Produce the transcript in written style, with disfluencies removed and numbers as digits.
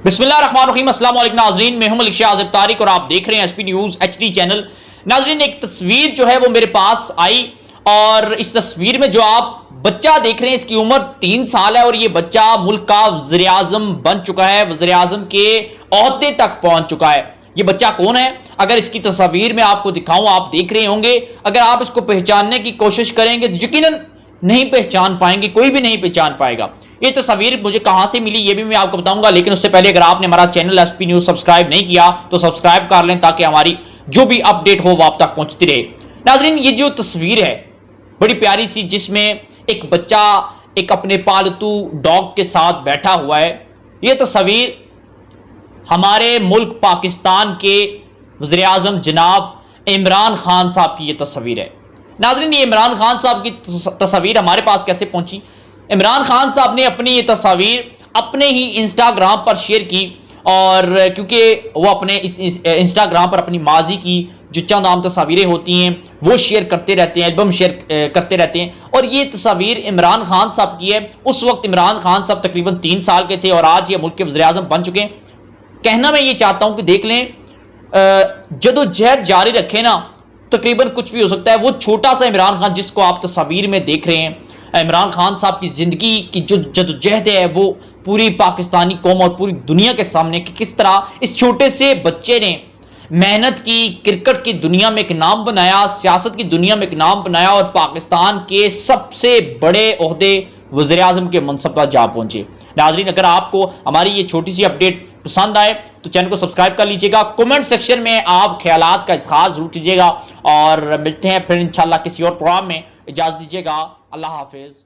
बिस्मिल्लाहिर्रहमानिर्रहीम, अस्सलाम वालेकुम नाज़रीन, मैं हूं मलिक शाह आज़िब तारिक और आप देख रहे हैं एसपी न्यूज़ एचडी चैनल। नाज़रीन, एक तस्वीर जो है वो मेरे पास आई और इस तस्वीर में जो आप बच्चा देख रहे हैं इसकी उम्र 3 साल है और ये बच्चा मुल्क का वज़ीर आज़म बन चुका है, वज़ीर आज़म के ओहदे तक पहुंच चुका है। ये बच्चा कौन है? अगर इसकी तस्वीर में आपको दिखाऊं, आप देख रहे होंगे। अगर आप इसको पहचानने की कोशिश करेंगे तो यकीनन नहीं पहचान पाएंगे, कोई भी नहीं पहचान पाएगा। ये तस्वीर मुझे कहां से मिली ये भी मैं आपको बताऊंगा, लेकिन उससे पहले अगर आपने हमारा चैनल एसपी न्यूज़ सब्सक्राइब नहीं किया तो सब्सक्राइब कर लें ताकि हमारी जो भी अपडेट हो वो आप तक पहुंचती रहे। नाज़रीन, ये जो तस्वीर है बड़ी प्यारी सी, जिसमें एक बच्चा एक अपने पालतू डॉग के साथ बैठा हुआ है। ये तस्वीर हमारे मुल्क पाकिस्तान के वज़ीर आज़म जनाब इमरान खान साहब की ये तस्वीर है। नाज़रीन, ये इमरान खान साहब की तस्वीर हमारे पास कैसे पहुंची? इमरान खान साहब ने अपनी ये तस्वीर अपने ही इंस्टाग्राम पर शेयर की, और क्योंकि वो अपने इस इंस्टाग्राम पर अपनी माजी की जो चंद आम तस्वीरें होती हैं वो शेयर करते रहते हैं, एल्बम शेयर करते रहते हैं। और ये तस्वीर इमरान खान साहब की है। उस वक्त इमरान खान साहब तकरीबन 3 साल के थे और आज ये मुल्क के वज़ीर आज़म बन चुके हैं। कहना मैं ये चाहता हूं कि देख लें, जदोजहद जारी रखें ना, तकरीबन कुछ भी हो सकता है। वो छोटा सा इमरान खान जिसको आप तस्वीर में देख रहे हैं, इमरान खान साहब की ज़िंदगी की जो जदोजहद है वो पूरी पाकिस्तानी कौम और पूरी दुनिया के सामने कि किस तरह इस छोटे से बच्चे ने मेहनत की, क्रिकेट की दुनिया में एक नाम बनाया, सियासत की दुनिया में एक नाम बनाया और पाकिस्तान के सबसे बड़े ओहदे वज़ीर आज़म के मनसब पर जा पहुंचे। नाज़रीन, अगर आपको हमारी ये छोटी सी अपडेट पसंद आए तो चैनल को सब्सक्राइब कर लीजिएगा। कमेंट सेक्शन में आप ख्यालात का इजहार जरूर कीजिएगा और मिलते हैं फिर इंशाल्लाह किसी और प्रोग्राम में। इजाज़त दीजिएगा। अल्लाह हाफिज़।